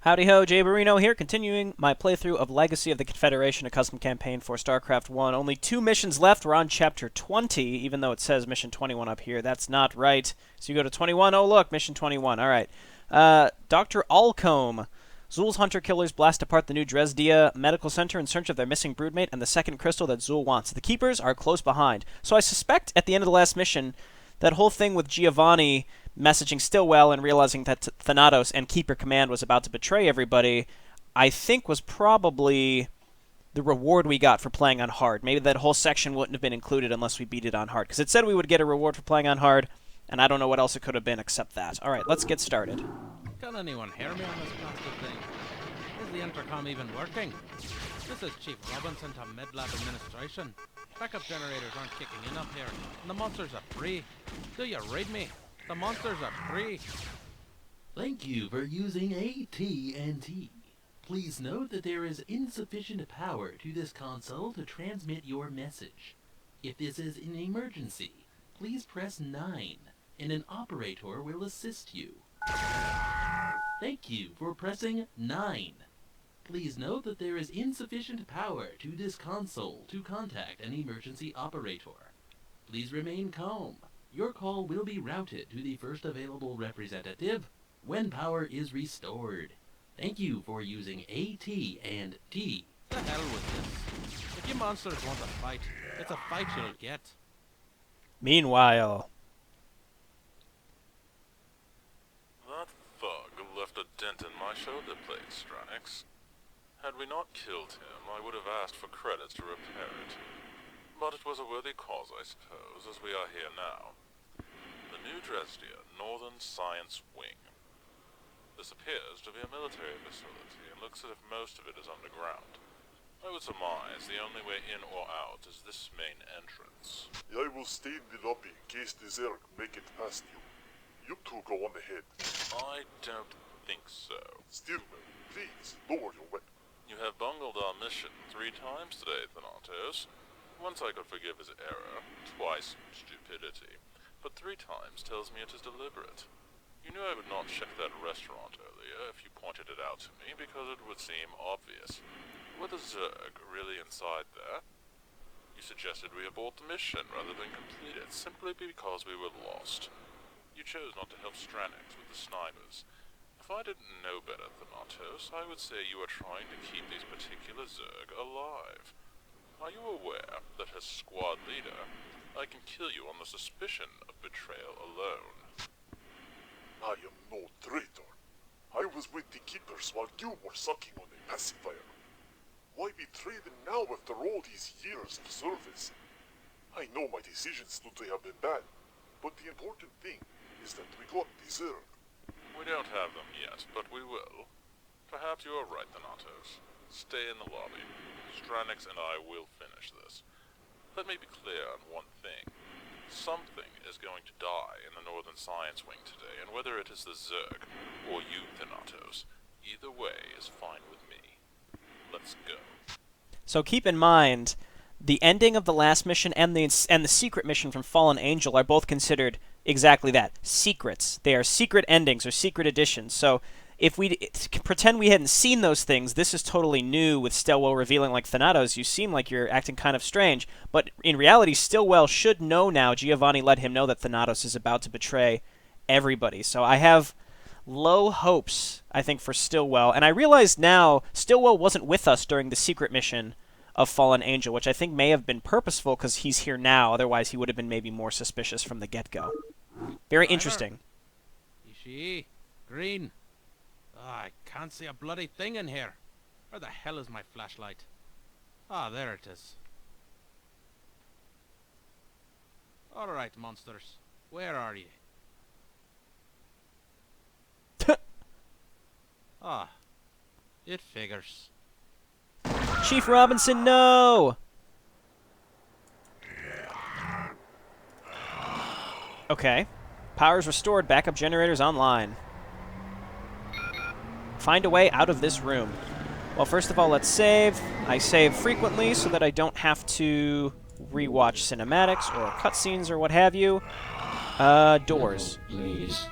Howdy ho, Jayborino here, continuing my playthrough of Legacy of the Confederation, a custom campaign for Starcraft 1. Only 2 missions left. We're on Chapter 20, even though it says Mission 21 up here. That's not right. So you go to 21. Oh, look, Mission 21. All right. Dr. Alcombe. Zul's hunter-killers blast apart the new Dresdia Medical Center in search of their missing broodmate and the second crystal that Zul wants. The Keepers are close behind. So I suspect at the end of the last mission, that whole thing with Giovanni messaging Stillwell and realizing that Thanatos and Keeper Command was about to betray everybody, I think was probably the reward we got for playing on hard. Maybe that whole section wouldn't have been included unless we beat it on hard, because it said we would get a reward for playing on hard, and I don't know what else it could have been except that. All right, let's get started. Can anyone hear me on this plastic thing? Is the intercom even working? This is Chief Robinson to Midlab Administration. Backup generators aren't kicking in up here, and the monsters are free. Do you read me? The monsters are free. Thank you for using AT&T. Please note that there is insufficient power to this console to transmit your message. If this is an emergency, please press 9, and an operator will assist you. Thank you for pressing 9. Please note that there is insufficient power to this console to contact an emergency operator. Please remain calm. Your call will be routed to the first available representative when power is restored. Thank you for using AT&T. The hell with this. If you monsters want a fight, it's a fight you'll get. Meanwhile, That thug left a dent in my shoulder blade, Stranix. Had we not killed him, I would have asked for credits to repair it. But it was a worthy cause, I suppose, as we are here now. The New Dresdia Northern Science Wing. This appears to be a military facility, and looks as if most of it is underground. I would surmise the only way in or out is this main entrance. I will stay in the lobby in case the Zerg make it past you. You two go on ahead. I don't think so. Stillwell, please, lower your weapon. You have bungled our mission 3 times today, Thanatos. Once I could forgive his error, twice stupidity, but 3 times tells me it is deliberate. You knew I would not check that restaurant earlier if you pointed it out to me, because it would seem obvious. Were the Zerg really inside there? You suggested we abort the mission rather than complete it, simply because we were lost. You chose not to help Stranix with the snipers. If I didn't know better, Thanatos, I would say you are trying to keep these particular Zerg alive. Are you aware that as squad leader, I can kill you on the suspicion of betrayal alone? I am no traitor. I was with the Keepers while you were sucking on a pacifier. Why betray them now after all these years of service? I know my decisions today have been bad, but the important thing is that we got the Zerg. We don't have them yet, but we will. Perhaps you are right, Thanatos. Stay in the lobby. Stranix and I will finish this. Let me be clear on one thing. Something is going to die in the Northern Science Wing today, and whether it is the Zerg or you, Thanatos, either way is fine with me. Let's go. so keep in mind, the ending of the last mission and the secret mission from Fallen Angel are both considered exactly that, secrets. They are secret endings or secret editions. So if we pretend we hadn't seen those things, this is totally new with Stillwell revealing like Thanatos. You seem like you're acting kind of strange, but in reality, Stillwell should know now. Giovanni let him know that Thanatos is about to betray everybody. So I have low hopes, I think, for Stillwell. And I realize now Stillwell wasn't with us during the secret mission of Fallen Angel, which I think may have been purposeful because he's here now. Otherwise, he would have been maybe more suspicious from the get-go. Very interesting. Ishi, green. I can't see a bloody thing in here. Where the hell is my flashlight? Ah, there it is. Alright, monsters. Where are you? Ah, it figures. Chief Robinson, no! Okay. Power's restored. Backup generators online. Find a way out of this room. Well, first of all, let's save. I save frequently so that I don't have to rewatch cinematics or cutscenes or what have you. Doors. Please.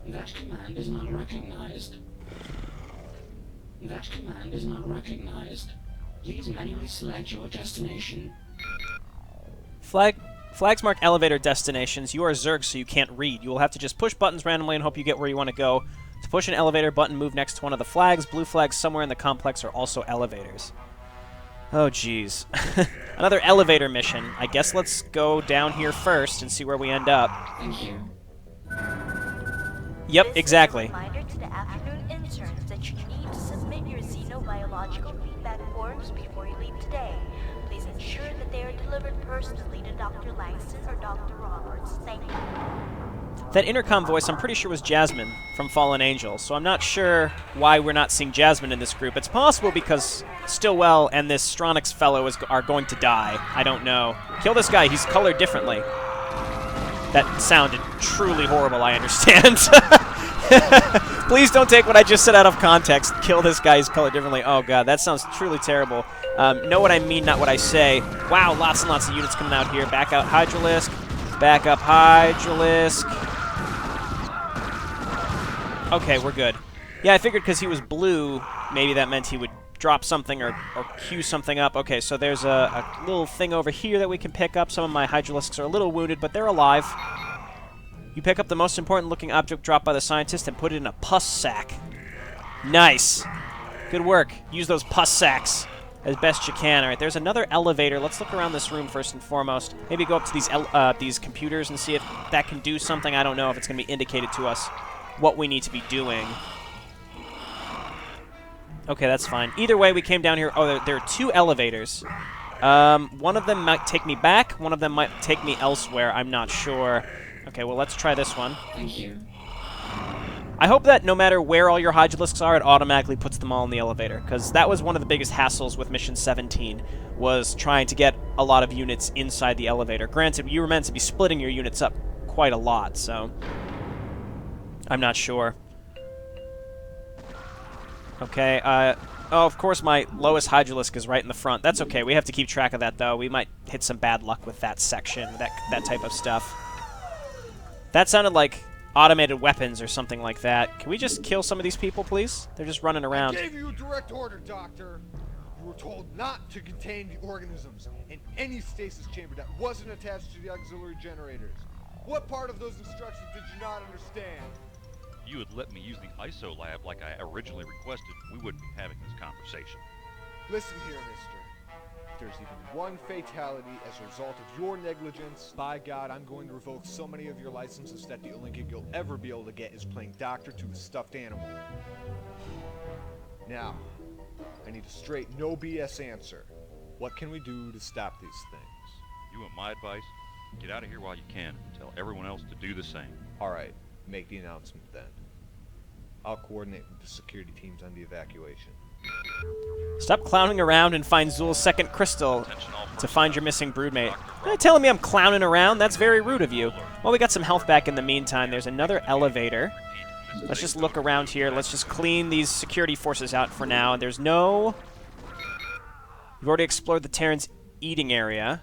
That command is not recognized. That command is not recognized. Please manually select your destination. Flags mark elevator destinations. You are Zerg, so you can't read. You will have to just push buttons randomly and hope you get where you want to go. To push an elevator button, move next to one of the flags. Blue flags somewhere in the complex are also elevators. Oh, jeez. Another elevator mission. I guess let's go down here first and see where we end up. Thank you. Yep, exactly. This is a reminder to the afternoon interns that you need to submit your xenobiological feedback forms before you leave today. Please ensure that they are delivered personally to Dr. Langston or Dr. Roberts. Thank you. That intercom voice, I'm pretty sure, was Jasmine from Fallen Angel, so I'm not sure why we're not seeing Jasmine in this group. It's possible because Stillwell and this Stronix fellow are going to die. I don't know. Kill this guy. He's colored differently. That sounded truly horrible, I understand. Please don't take what I just said out of context. Kill this guy. He's colored differently. Oh, God, that sounds truly terrible. Know what I mean, not what I say. Wow, lots and lots of units coming out here. Back out Hydralisk. Back up Hydralisk. Okay, we're good. Yeah, I figured because he was blue, maybe that meant he would drop something or queue something up. Okay, so there's a little thing over here that we can pick up. Some of my Hydralisks are a little wounded, but they're alive. You pick up the most important looking object dropped by the scientist and put it in a pus sack. Nice. Good work. Use those pus sacks as best you can. All right, there's another elevator. Let's look around this room first and foremost. Maybe go up to these computers and see if that can do something. I don't know if it's going to be indicated to us what we need to be doing. Okay, that's fine. Either way, we came down here. Oh, there are two elevators. One of them might take me back. One of them might take me elsewhere. I'm not sure. Okay, well, let's try this one. Thank you. I hope that no matter where all your Hydralisks are, it automatically puts them all in the elevator, because that was one of the biggest hassles with Mission 17, was trying to get a lot of units inside the elevator. Granted, you were meant to be splitting your units up quite a lot, so I'm not sure. Okay, oh, of course my lowest Hydralisk is right in the front. That's okay, we have to keep track of that, though. We might hit some bad luck with that section, that type of stuff. That sounded like automated weapons or something like that. Can we just kill some of these people, please? They're just running around. I gave you a direct order, Doctor. You were told not to contain the organisms in any stasis chamber that wasn't attached to the auxiliary generators. What part of those instructions did you not understand? If you had let me use the ISO lab like I originally requested, we wouldn't be having this conversation. Listen here, mister. If there's even one fatality as a result of your negligence, by God, I'm going to revoke so many of your licenses that the only gig you'll ever be able to get is playing doctor to a stuffed animal. Now, I need a straight, no BS answer. What can we do to stop these things? You want my advice? Get out of here while you can and tell everyone else to do the same. Alright, make the announcement then. I'll coordinate with the security teams on the evacuation. Stop clowning around and find Zul's second crystal to find your missing broodmate. You're not telling me I'm clowning around? That's very rude of you. Well, we got some health back in the meantime. There's another elevator. Let's just look around here. Let's just clean these security forces out for now. There's no... We've already explored the Terran's eating area.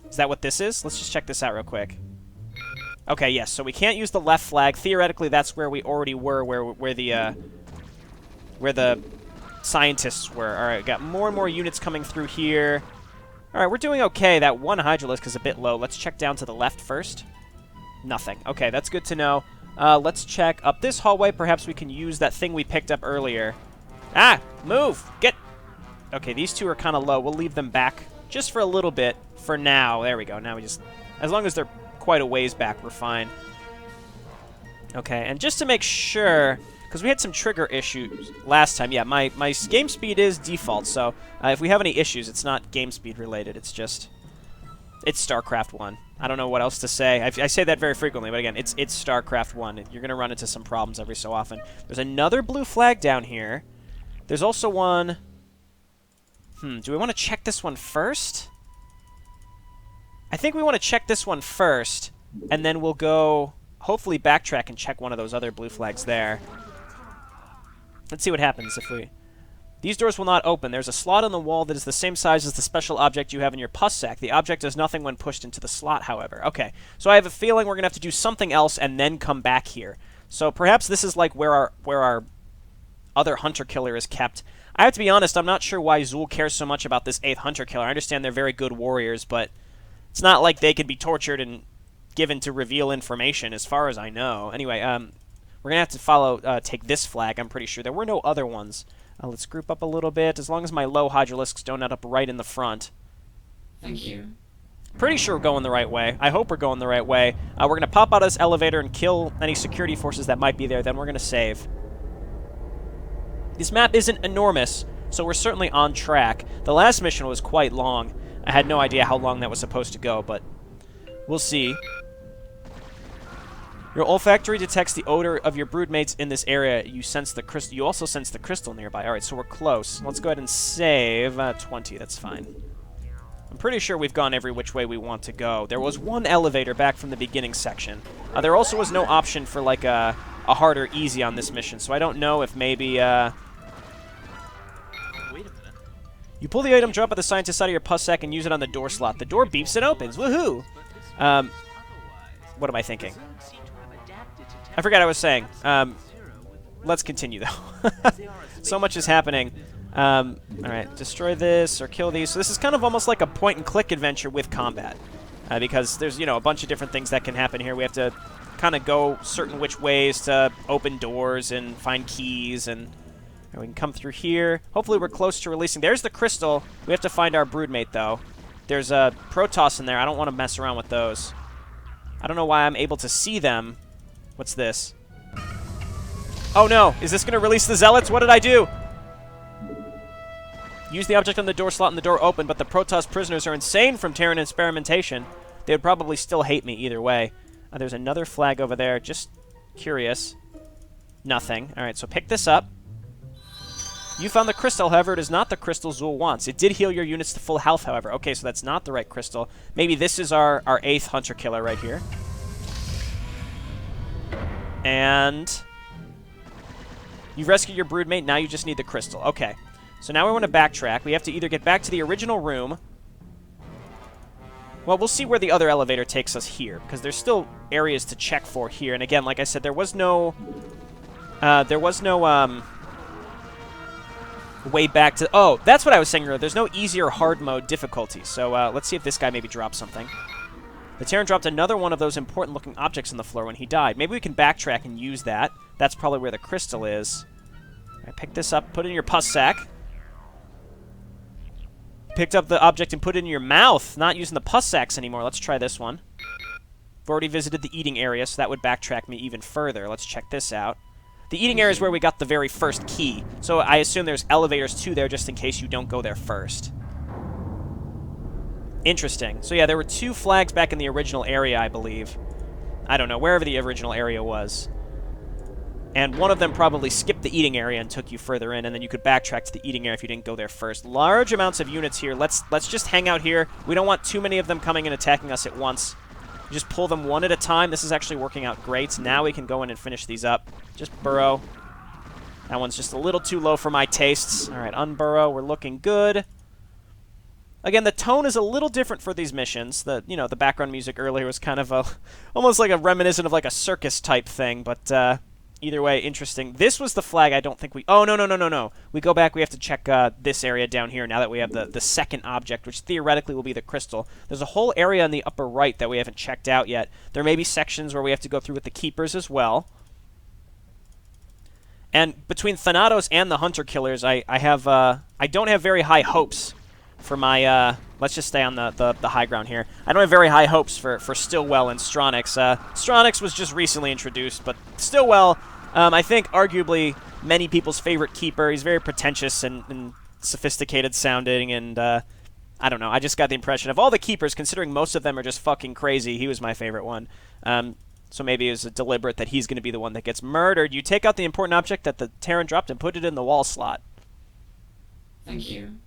Is that what this is? Let's just check this out real quick. Okay, yes, so we can't use the left flag. Theoretically, that's where we already were, where the scientists were. All right, got more and more units coming through here. All right, we're doing okay. That one Hydralisk is a bit low. Let's check down to the left first. Nothing. Okay, that's good to know. Let's check up this hallway. Perhaps we can use that thing we picked up earlier. Ah, move! Get... Okay, these two are kind of low. We'll leave them back just for a little bit for now. There we go. Now we just... As long as they're quite a ways back, we're fine. Okay, and just to make sure... Because we had some trigger issues last time. Yeah, my game speed is default, so if we have any issues, it's not game speed related. It's just... It's StarCraft 1. I don't know what else to say. I say that very frequently, but again, it's StarCraft 1. You're going to run into some problems every so often. There's another blue flag down here. There's also one... do we want to check this one first? I think we want to check this one first, and then we'll go, hopefully, backtrack and check one of those other blue flags there. Let's see what happens if we... These doors will not open. There's a slot on the wall that is the same size as the special object you have in your pus sack. The object does nothing when pushed into the slot, however. Okay, so I have a feeling we're going to have to do something else and then come back here. So perhaps this is like where our other hunter killer is kept. I have to be honest, I'm not sure why Zool cares so much about this 8th hunter killer. I understand they're very good warriors, but it's not like they could be tortured and given to reveal information, as far as I know. Anyway, we're going to have to take this flag, I'm pretty sure. There were no other ones. Let's group up a little bit, as long as my low hydralisks don't end up right in the front. Thank you. Pretty sure we're going the right way. I hope we're going the right way. We're going to pop out of this elevator and kill any security forces that might be there, then we're going to save. This map isn't enormous, so we're certainly on track. The last mission was quite long. I had no idea how long that was supposed to go, but we'll see. Your olfactory detects the odor of your broodmates in this area. You sense the crystal. You also sense the crystal nearby. All right, so we're close. Let's go ahead and save 20. That's fine. I'm pretty sure we've gone every which way we want to go. There was one elevator back from the beginning section. There also was no option for like a hard or easy on this mission, so I don't know if maybe... Wait a minute. You pull the item, drop at the scientist out of your pus sack, and use it on the door slot. The door beeps and opens. Woohoo! What am I thinking? I forgot I was saying. Let's continue, though. So much is happening. Alright, destroy this or kill these. So this is kind of almost like a point-and-click adventure with combat. Because there's, you know, a bunch of different things that can happen here. We have to kind of go certain which ways to open doors and find keys, and we can come through here. Hopefully we're close to releasing. There's the crystal. We have to find our broodmate, though. There's a Protoss in there. I don't want to mess around with those. I don't know why I'm able to see them. What's this? Oh no! Is this going to release the zealots? What did I do? Use the object on the door slot and the door opened, but the Protoss prisoners are insane from Terran experimentation. They would probably still hate me either way. There's another flag over there. Just curious. Nothing. Alright, so pick this up. You found the crystal, however, it is not the crystal Zool wants. It did heal your units to full health, however. Okay, so that's not the right crystal. Maybe this is our 8th hunter killer right here. And you've rescued your broodmate, now you just need the crystal. Okay. So now we want to backtrack. We have to either get back to the original room. Well, we'll see where the other elevator takes us here, because there's still areas to check for here. And again, like I said, there was no way back to... Oh, that's what I was saying earlier. There's no easy or hard mode difficulty. So let's see if this guy maybe drops something. The Terran dropped another one of those important-looking objects on the floor when he died. Maybe we can backtrack and use that. That's probably where the crystal is. All right, pick this up, put it in your pus sack. Picked up the object and put it in your mouth. Not using the pus sacks anymore. Let's try this one. I've already visited the eating area, so that would backtrack me even further. Let's check this out. The eating area is where we got the very first key. So I assume there's elevators too there just in case you don't go there first. Interesting. So yeah, there were 2 flags back in the original area, I believe. I don't know, wherever the original area was. And one of them probably skipped the eating area and took you further in, and then you could backtrack to the eating area if you didn't go there first. Large amounts of units here. Let's just hang out here. We don't want too many of them coming and attacking us at once. Just pull them one at a time. This is actually working out great. Now we can go in and finish these up. Just burrow. That one's just a little too low for my tastes. All right, unburrow. We're looking good. Again, the tone is a little different for these missions. The background music earlier was kind of almost like a reminiscent of like a circus type thing, but either way, interesting. This was the flag I don't think we... Oh, no. We go back, we have to check this area down here now that we have the second object, which theoretically will be the crystal. There's a whole area in the upper right that we haven't checked out yet. There may be sections where we have to go through with the keepers as well. And between Thanatos and the hunter killers, I don't have very high hopes for my... let's just stay on the high ground here. I don't have very high hopes for Stillwell and Stronix. Stronix was just recently introduced, but Stillwell... I think, arguably, many people's favorite keeper. He's very pretentious and sophisticated sounding, and I don't know. I just got the impression of all the keepers, considering most of them are just fucking crazy, he was my favorite one. So maybe it was deliberate that he's going to be the one that gets murdered. You take out the important object that the Terran dropped and put it in the wall slot. Thank you.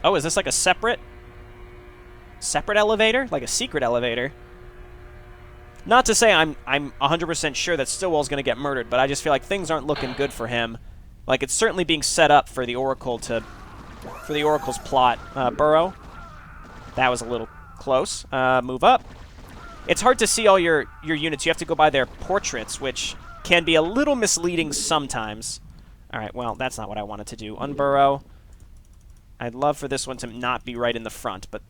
Oh, is this like a separate elevator? Like a secret elevator? Not to say I'm 100% sure that Stillwell's going to get murdered, but I just feel like things aren't looking good for him. Like it's certainly being set up for the Oracle for the Oracle's plot. Burrow. That was a little close. Move up. It's hard to see all your units. You have to go by their portraits, which can be a little misleading sometimes. All right, well, that's not what I wanted to do. Unburrow. I'd love for this one to not be right in the front, but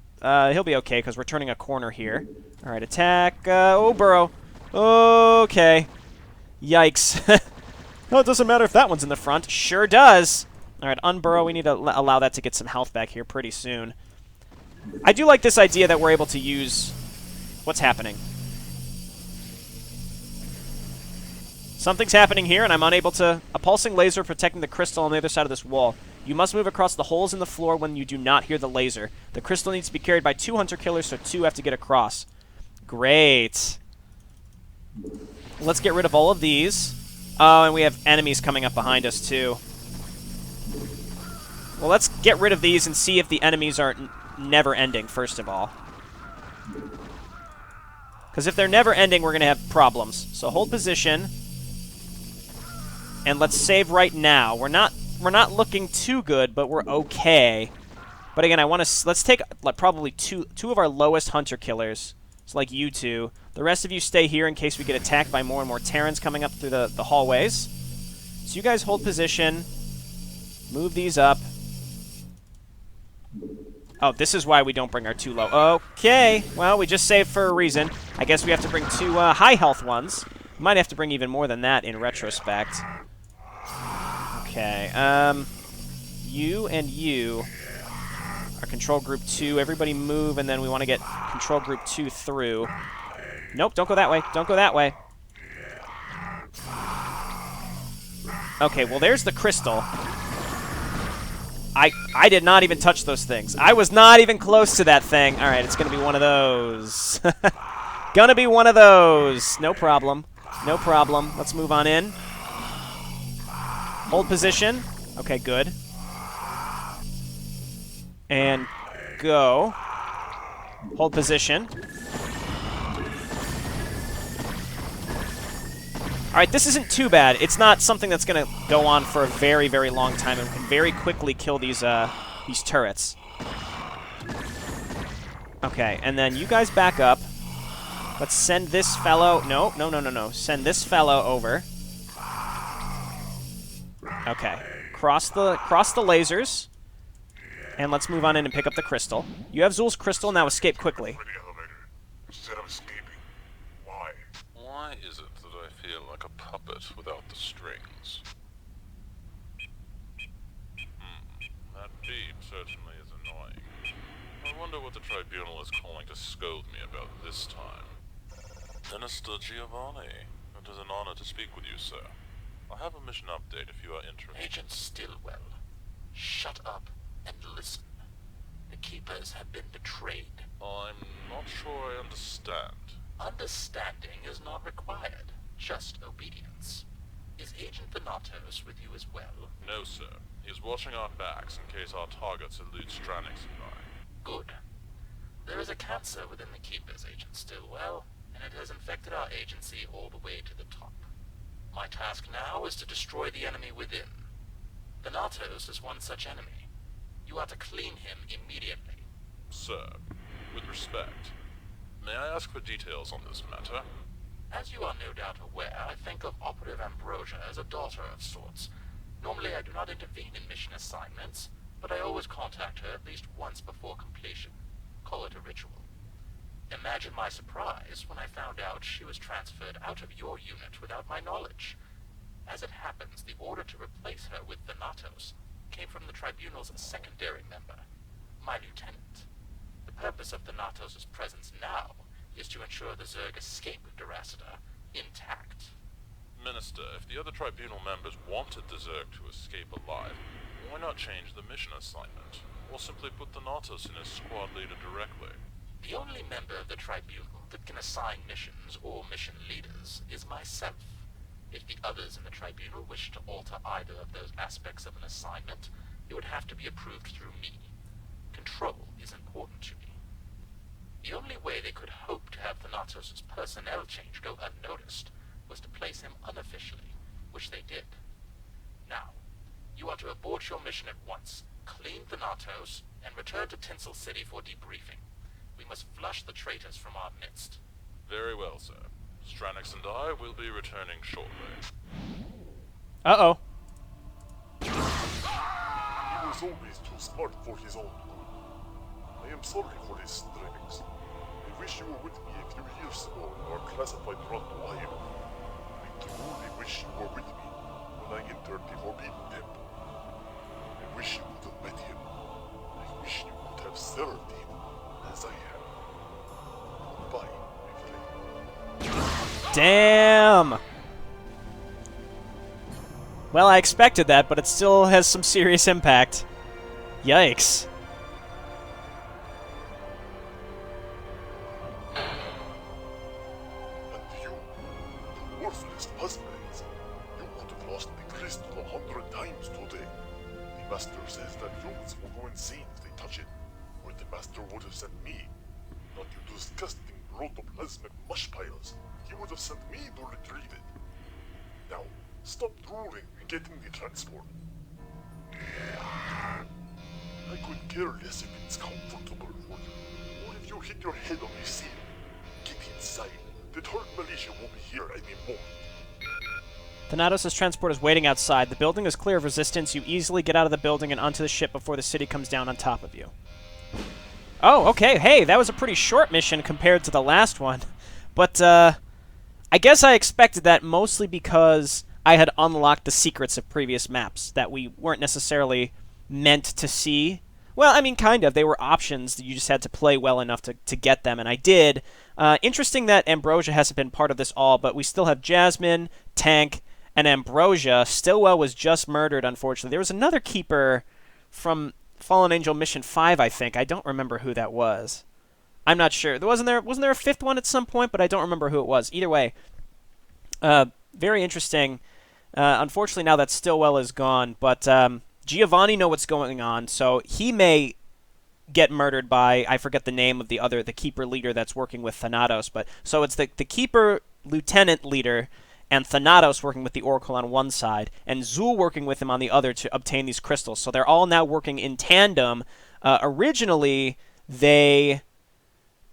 he'll be okay because we're turning a corner here. All right, attack. Oh, Burrow. Okay. Yikes. No, it doesn't matter if that one's in the front. Sure does. All right, Unburrow. We need to allow that to get some health back here pretty soon. I do like this idea that we're able to use... What's happening? Something's happening here, and I'm unable to... A pulsing laser protecting the crystal on the other side of this wall. You must move across the holes in the floor when you do not hear the laser. The crystal needs to be carried by 2 hunter killers, so 2 have to get across. Great. Let's get rid of all of these. Oh, and we have enemies coming up behind us, too. Well, let's get rid of these and see if the enemies are never-ending, first of all. Because if they're never-ending, we're going to have problems. So hold position. And let's save right now. We're not looking too good, but we're okay. But again, let's take like probably two of our lowest hunter killers. It's like you two. The rest of you stay here in case we get attacked by more and more Terrans coming up through the hallways. So you guys hold position. Move these up. Oh, this is why we don't bring our 2 low. Okay, well, we just saved for a reason. I guess we have to bring 2 high health ones. We might have to bring even more than that in retrospect. Okay, you and you are control group 2. Everybody move, and then we want to get control group 2 through. Nope, don't go that way. Don't go that way. Okay, well, there's the crystal. I did not even touch those things. I was not even close to that thing. All right, it's going to be one of those. Gonna be one of those. No problem. No problem. Let's move on in. Hold position. Okay, good. And go. Hold position. Alright, this isn't too bad. It's not something that's going to go on for a very, very long time and can very quickly kill these turrets. Okay, and then you guys back up. Let's send this fellow... No. Send this fellow over. Okay. Cross the lasers. And let's move on in and pick up the crystal. You have Zul's crystal, now escape quickly. Instead of escaping. Why? Why is it that I feel like a puppet without the strings? That beep certainly is annoying. I wonder what the Tribunal is calling to scold me about this time. Minister Giovanni, it is an honor to speak with you, sir. I have a mission update if you are interested. Agent Stillwell, shut up and listen. The Keepers have been betrayed. I'm not sure I understand. Understanding is not required, just obedience. Is Agent Thanatos with you as well? No, sir. He is watching our backs in case our targets elude Stranix and I. Good. There is a cancer within the Keepers, Agent Stillwell, and it has infected our agency all the way to the top. My task now is to destroy the enemy within. Thanatos is one such enemy. You are to clean him immediately. Sir, with respect, may I ask for details on this matter? As you are no doubt aware, I think of Operative Ambrosia as a daughter of sorts. Normally I do not intervene in mission assignments, but I always contact her at least once before completion. Call it a ritual. Imagine my surprise when I found out she was transferred out of your unit without my knowledge. As it happens, the order to replace her with Thanatos came from the Tribunal's secondary member, my lieutenant. The purpose of Thanatos' presence now is to ensure the Zerg escape Duracida intact. Minister, if the other Tribunal members wanted the Zerg to escape alive, why not change the mission assignment? Or simply put Thanatos in as squad leader directly? The only member of the Tribunal that can assign missions or mission leaders is myself. If the others in the Tribunal wish to alter either of those aspects of an assignment, it would have to be approved through me. Control is important to me. The only way they could hope to have Thanatos' personnel change go unnoticed was to place him unofficially, which they did. Now, you are to abort your mission at once, clean Thanatos, and return to Tinsel City for debriefing. We must flush the traitors from our midst. Very well, sir. Stranix and I will be returning shortly. Uh-oh. He was always too smart for his own good. I am sorry for his strivings. I wish you were with me a few years ago in our classified run to Ohio. I truly wish you were with me when I entered the Forbidden Temple. I wish you could have met him. I wish you could have served him as I have. Goodbye, my friend. Damn! Well, I expected that, but it still has some serious impact. Yikes. And you, the worthless husbands, you could have lost the crystal 100 times today. The master says that youths will go insane if they touch it, or the master would have sent me. Not you disgusting protoplasmic mush piles. He would have sent me to retrieve it. Now, stop drooling and get in the transport. I could care less if it's comfortable for you, or if you hit your head on the ceiling. Get inside. The third militia won't be here anymore. Thanatos' transport is waiting outside. The building is clear of resistance. You easily get out of the building and onto the ship before the city comes down on top of you. Oh, okay. Hey, that was a pretty short mission compared to the last one. But, I guess I expected that mostly because I had unlocked the secrets of previous maps that we weren't necessarily meant to see. Well, I mean, kind of. They were options. You just had to play well enough to get them, and I did. Interesting that Ambrosia hasn't been part of this all, but we still have Jasmine, Tank, and Ambrosia. Stillwell was just murdered, unfortunately. There was another keeper from Fallen Angel Mission 5, I think. I don't remember who that was. I'm not sure. Wasn't there a fifth one at some point, but I don't remember who it was. Either way, very interesting. Unfortunately, now that Stillwell is gone, but Giovanni know what's going on, so he may get murdered by, I forget the name of the keeper leader that's working with Thanatos, but so it's the keeper lieutenant leader and Thanatos working with the Oracle on one side, and Zul working with him on the other to obtain these crystals. So they're all now working in tandem. Originally,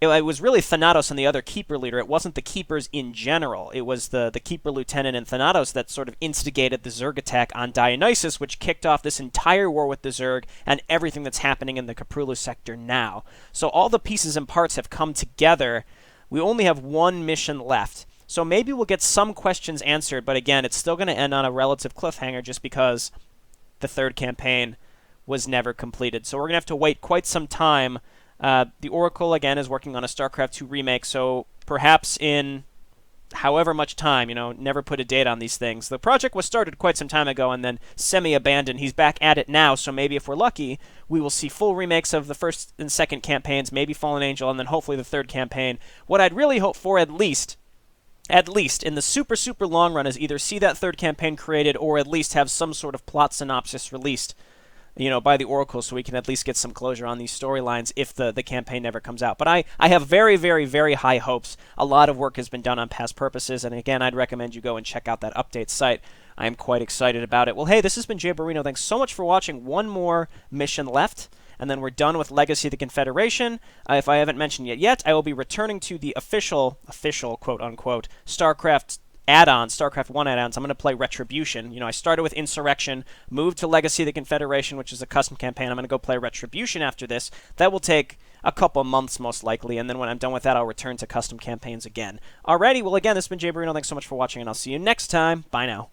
it was really Thanatos and the other keeper leader. It wasn't the keepers in general. It was the keeper lieutenant and Thanatos that sort of instigated the Zerg attack on Dionysus, which kicked off this entire war with the Zerg and everything that's happening in the Caprulu sector now. So all the pieces and parts have come together. We only have one mission left. So maybe we'll get some questions answered, but again, it's still going to end on a relative cliffhanger just because the third campaign was never completed. So we're going to have to wait quite some time. The Oracle, again, is working on a StarCraft 2 remake, so perhaps in however much time, never put a date on these things. The project was started quite some time ago and then semi-abandoned. He's back at it now, so maybe if we're lucky, we will see full remakes of the first and second campaigns, maybe Fallen Angel, and then hopefully the third campaign. What I'd really hope for, at least in the super, super long run, is either see that third campaign created or at least have some sort of plot synopsis released by the Oracle, so we can at least get some closure on these storylines if the campaign never comes out. But I have very, very, very high hopes. A lot of work has been done on past purposes, and again, I'd recommend you go and check out that update site. I am quite excited about it. Well, hey, this has been Jayborino. Thanks so much for watching. One more mission left, and then we're done with Legacy of the Confederation. If I haven't mentioned it yet, I will be returning to the official, quote-unquote, StarCraft add-ons, StarCraft 1 add-ons. I'm going to play Retribution. I started with Insurrection, moved to Legacy of the Confederation, which is a custom campaign. I'm going to go play Retribution after this. That will take a couple months, most likely, and then when I'm done with that, I'll return to custom campaigns again. Alrighty, well, again, this has been Jayborino. Thanks so much for watching, and I'll see you next time. Bye now.